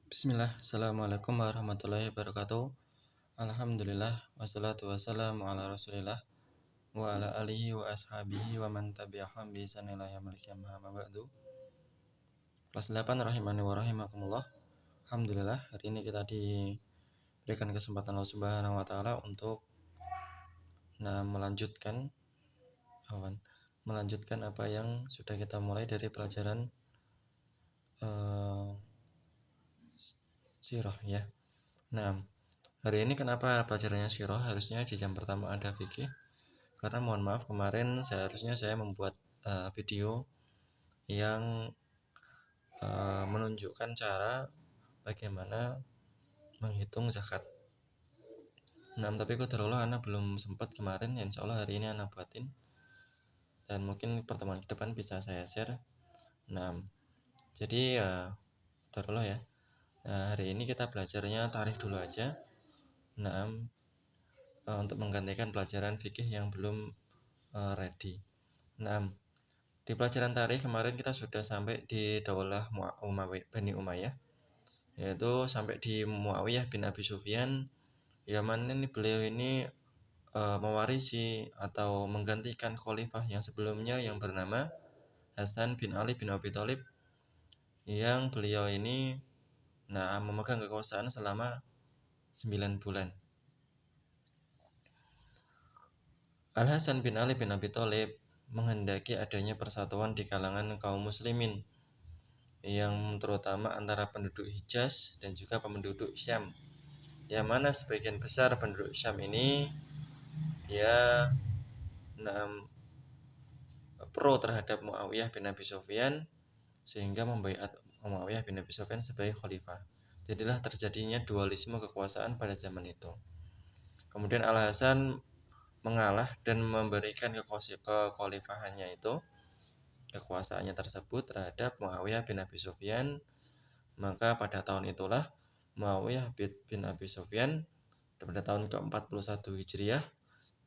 Bismillah, Assalamualaikum warahmatullahi wabarakatuh. Alhamdulillah, wassalatu wassalamu ala rasulillah wa ala alihi wa ashabihi wa man tabi'ahum bi ihsan ila yaumil qiyamah, amma ba'du. Kelas 8 rahimani wa rahimakumullah. Alhamdulillah, hari ini kita diberikan kesempatan Allah Subhanahu wa taala untuk melanjutkan apa yang sudah kita mulai dari pelajaran sirah ya. Nah, hari ini kenapa pelajarannya sirah? Harusnya di jam pertama ada fikih. Karena mohon maaf kemarin seharusnya saya membuat video yang menunjukkan cara bagaimana menghitung zakat. Nah, tapi qadarullah ana belum sempat kemarin, insya Allah hari ini ana buatin. Dan mungkin pertemuan ke depan bisa saya share. Nah, jadi qadarullah ya. Nah, hari ini kita belajarnya tarikh dulu aja. Nah, untuk menggantikan pelajaran fikih yang belum ready. Nah, di pelajaran tarikh kemarin kita sudah sampai di Daulah Bani Umayyah, yaitu sampai di Muawiyah bin Abi Sufyan, yang mana beliau ini mewarisi atau menggantikan khalifah yang sebelumnya yang bernama Hasan bin Ali bin Abi Thalib, yang beliau ini memegang kekuasaan selama 9 bulan. Al-Hasan bin Ali bin Abi Thalib menghendaki adanya persatuan di kalangan kaum muslimin, yang terutama antara penduduk Hijaz dan juga penduduk Syam, yang mana sebagian besar penduduk Syam ini ya pro terhadap Muawiyah bin Abi Sufyan, sehingga membaiat Muawiyah bin Abi Sufyan sebagai khalifah. Jadilah terjadinya dualisme kekuasaan pada zaman itu. Kemudian Al-Hasan mengalah dan memberikan kekhalifahannya itu, kekuasaannya tersebut terhadap Muawiyah bin Abi Sufyan. Maka pada tahun itulah Muawiyah bin Abi Sufyan pada tahun ke-41 Hijriah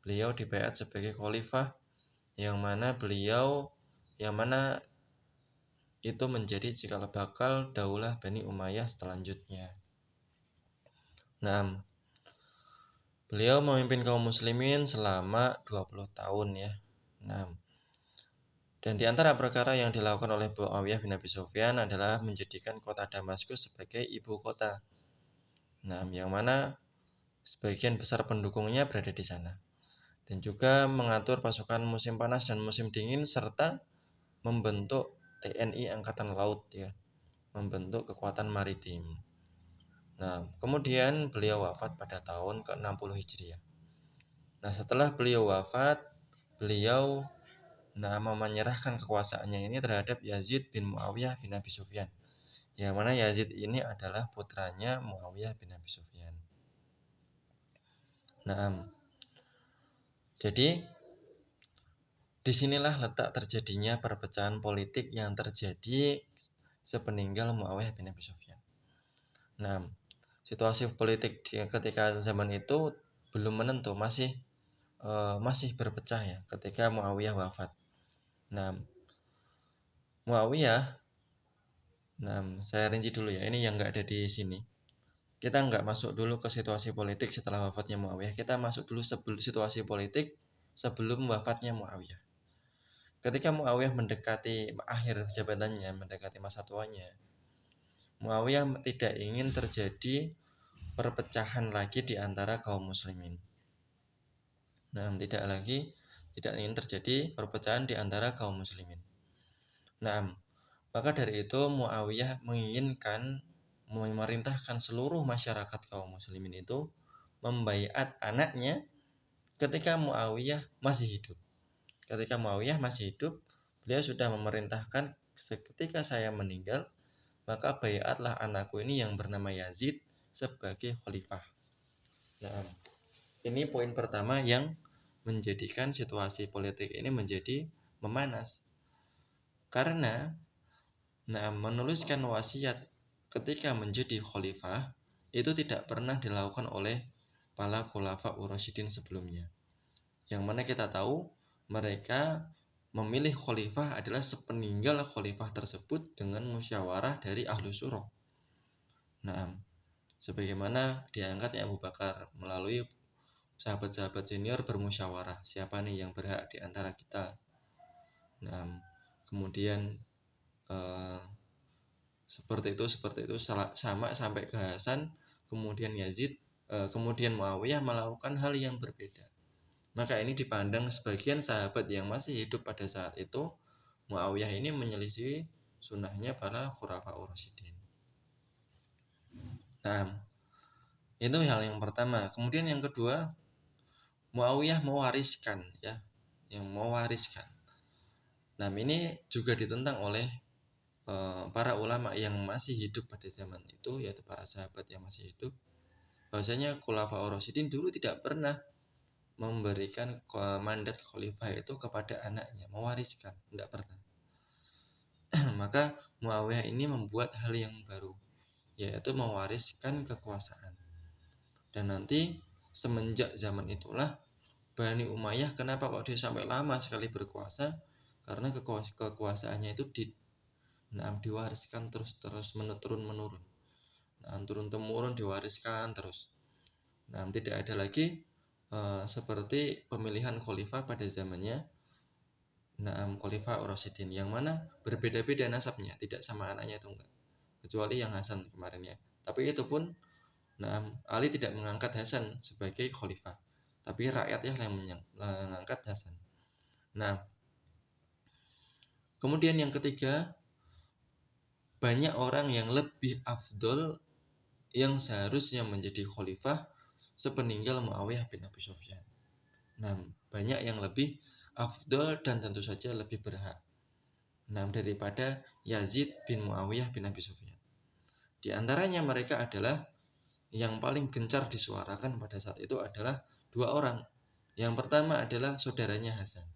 beliau dibaiat sebagai khalifah, yang mana itu menjadi cikal bakal Daulah Bani Umayyah selanjutnya. Nah, beliau memimpin kaum muslimin selama 20 tahun ya. Nah, dan di antara perkara yang dilakukan oleh Muawiyah bin Abi Sufyan adalah menjadikan kota Damaskus sebagai ibu kota. Nah, yang mana sebagian besar pendukungnya berada di sana. Dan juga mengatur pasukan musim panas dan musim dingin, serta membentuk TNI Angkatan Laut ya, membentuk kekuatan maritim. Nah, kemudian beliau wafat pada tahun ke-60 Hijriah. Nah, setelah beliau wafat, beliau menyerahkan kekuasaannya ini terhadap Yazid bin Muawiyah bin Abi Sufyan, yang mana Yazid ini adalah putranya Muawiyah bin Abi Sufyan. Nah, jadi disinilah letak terjadinya perpecahan politik yang terjadi sepeninggal Muawiyah bin Abi Sufyan. Nah, situasi politik ketika zaman itu belum menentu, masih berpecah ya ketika Muawiyah wafat. Nah, Muawiyah, saya rinci dulu ya, ini yang nggak ada di sini. Kita nggak masuk dulu ke situasi politik setelah wafatnya Muawiyah. Kita masuk dulu situasi politik sebelum wafatnya Muawiyah. Ketika Muawiyah mendekati akhir jabatannya, mendekati masa tuanya, Muawiyah tidak ingin terjadi perpecahan lagi di antara kaum muslimin. Nah, tidak ingin terjadi perpecahan di antara kaum muslimin. Nah, maka dari itu Muawiyah menginginkan memerintahkan seluruh masyarakat kaum muslimin itu membaiat anaknya ketika Muawiyah masih hidup. Ketika Muawiyah masih hidup, beliau sudah memerintahkan, ketika saya meninggal, maka baiatlah anakku ini yang bernama Yazid sebagai khalifah. Nah, ini poin pertama yang menjadikan situasi politik ini menjadi memanas. Karena menuliskan wasiat ketika menjadi khalifah itu tidak pernah dilakukan oleh para khulafa ur-rasyidin sebelumnya. Yang mana kita tahu mereka memilih khalifah adalah sepeninggal khalifah tersebut dengan musyawarah dari ahlu syura. Nah, sebagaimana diangkatnya Abu Bakar melalui sahabat-sahabat senior bermusyawarah, siapa nih yang berhak di antara kita. Nah, kemudian eh, seperti itu sama sampai ke Hasan, kemudian Yazid, kemudian Muawiyah melakukan hal yang berbeda. Maka ini dipandang sebagian sahabat yang masih hidup pada saat itu, Muawiyah ini menyelisih sunnahnya para khulafaur rasyidin. Nah, itu hal yang pertama. Kemudian yang kedua, Muawiyah mewariskan, ya, yang mewariskan. Nah, ini juga ditentang oleh para ulama yang masih hidup pada zaman itu, yaitu para sahabat yang masih hidup, bahwasanya khulafaur rasyidin dulu tidak pernah memberikan mandat khalifah itu kepada anaknya, mewariskan, tidak pernah. Maka Muawiyah ini membuat hal yang baru, yaitu mewariskan kekuasaan. Dan nanti semenjak zaman itulah Bani Umayyah, kenapa kok dia sampai lama sekali berkuasa? Karena kekuasaannya itu diwariskan terus turun menurun. Nah, turun temurun diwariskan terus. Nah, tidak ada lagi seperti pemilihan khalifah pada zamannya Khalifah Rasyidin, yang mana berbeda-beda nasabnya, tidak sama anaknya itu enggak. Kecuali yang Hasan kemarin ya. Tapi itu pun Ali tidak mengangkat Hasan sebagai khalifah, tapi rakyatnya yang mengangkat Hasan. Nah, kemudian yang ketiga, banyak orang yang lebih afdol yang seharusnya menjadi khalifah sepeninggal Muawiyah bin Abi Sufyan. Nah, banyak yang lebih afdol dan tentu saja lebih berhak daripada Yazid bin Muawiyah bin Abi Sufyan. Di antaranya mereka adalah yang paling gencar disuarakan pada saat itu adalah dua orang. Yang pertama adalah saudaranya Hasan,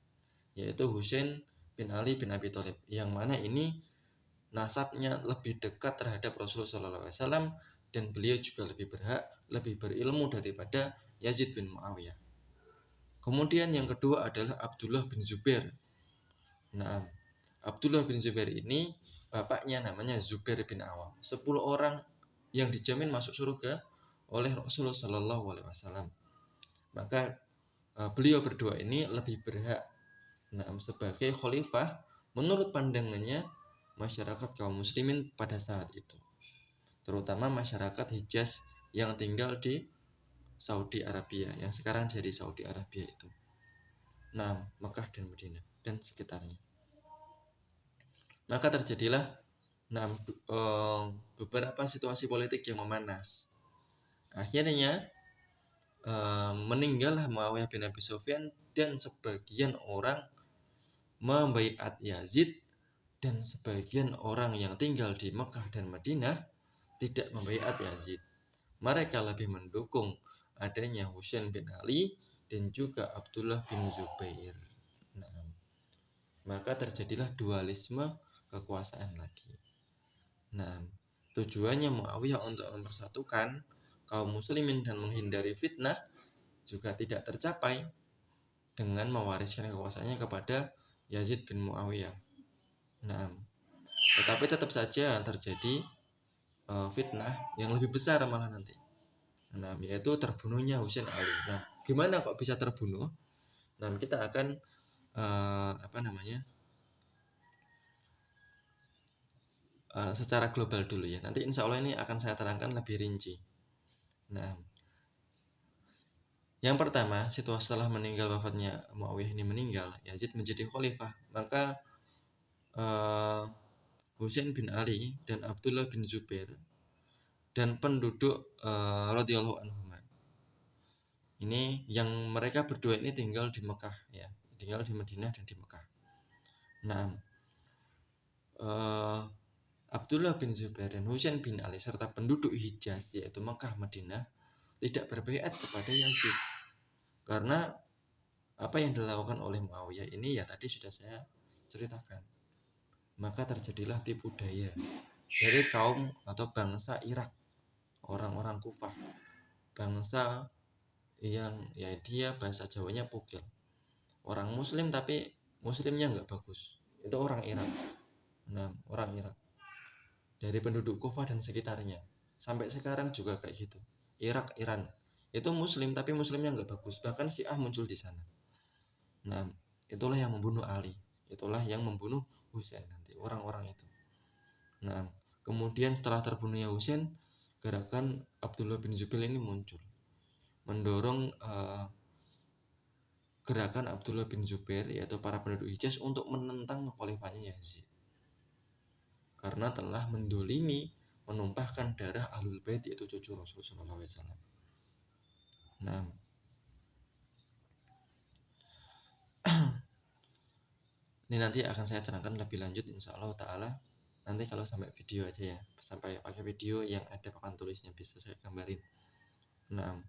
yaitu Husain bin Ali bin Abi Thalib, yang mana ini nasabnya lebih dekat terhadap Rasulullah SAW, dan beliau juga lebih berhak, lebih berilmu daripada Yazid bin Muawiyah. Kemudian yang kedua adalah Abdullah bin Zubair. Nah, Abdullah bin Zubair ini bapaknya namanya Zubair bin Awam. 10 orang yang dijamin masuk surga oleh Rasulullah SAW. Maka beliau berdua ini lebih berhak sebagai khalifah menurut pandangannya masyarakat kaum muslimin pada saat itu, terutama masyarakat Hijaz yang tinggal di Saudi Arabia, yang sekarang jadi Saudi Arabia itu. Mekah dan Madinah dan sekitarnya. Maka terjadilah beberapa situasi politik yang memanas. Akhirnya meninggallah Muawiyah bin Abi Sufyan, dan sebagian orang membaiat Yazid, dan sebagian orang yang tinggal di Mekah dan Madinah tidak membaiat Yazid. Mereka lebih mendukung adanya Husain bin Ali dan juga Abdullah bin Zubair. Maka terjadilah dualisme kekuasaan lagi. Tujuannya Muawiyah untuk mempersatukan kaum muslimin dan menghindari fitnah juga tidak tercapai dengan mewariskan kekuasaannya kepada Yazid bin Muawiyah. Tetapi tetap saja terjadi fitnah yang lebih besar malah nanti. Yaitu terbunuhnya Husain Ali. Gimana kok bisa terbunuh? Kita akan secara global dulu ya. Nanti insya Allah ini akan saya terangkan lebih rinci. Yang pertama, situasi setelah meninggal wafatnya Muawiyah ini meninggal, Yazid menjadi khalifah. Maka Husain bin Ali dan Abdullah bin Zubair dan penduduk radhiyallahu anhum, ini yang mereka berdua ini tinggal di Mekah ya, tinggal di Madinah dan di Mekah. Abdullah bin Zubair dan Husain bin Ali serta penduduk Hijaz yaitu Mekah Madinah tidak berbaiat kepada Yazid, karena apa yang dilakukan oleh Muawiyah ini ya tadi sudah saya ceritakan. Maka terjadilah tipu daya dari kaum atau bangsa Irak, orang-orang Kufah, bangsa yang ya dia bahasa Jawanya pukil, orang muslim tapi muslimnya nggak bagus, itu orang Irak. Orang Irak dari penduduk Kufah dan sekitarnya Sampai sekarang juga kayak gitu. Irak, Iran. Itu muslim tapi muslimnya nggak bagus. Bahkan Syiah muncul di sana. Nah, itulah yang membunuh Ali. Itulah yang membunuh Husain nanti, orang-orang itu. Nah, kemudian setelah terbunuhnya Husain, gerakan Abdullah bin Zubair ini muncul. Mendorong gerakan Abdullah bin Zubair, yaitu para penduduk Hijaz, untuk menentang khalifahnya Yazid. Karena telah mendolimi, menumpahkan darah Ahlul Bait, yaitu cucu Rasulullah SAW. Nah, ini nanti akan saya terangkan lebih lanjut insya Allah ta'ala. Nanti kalau sampai video aja ya, sampai pakai video yang ada papan tulisnya bisa saya gambarin. Nah,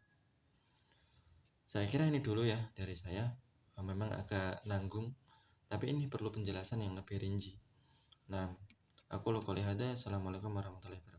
saya kira ini dulu ya dari saya. Memang agak nanggung, tapi ini perlu penjelasan yang lebih rinci. Nah, aku qouli hadza. Assalamualaikum warahmatullahi wabarakatuh.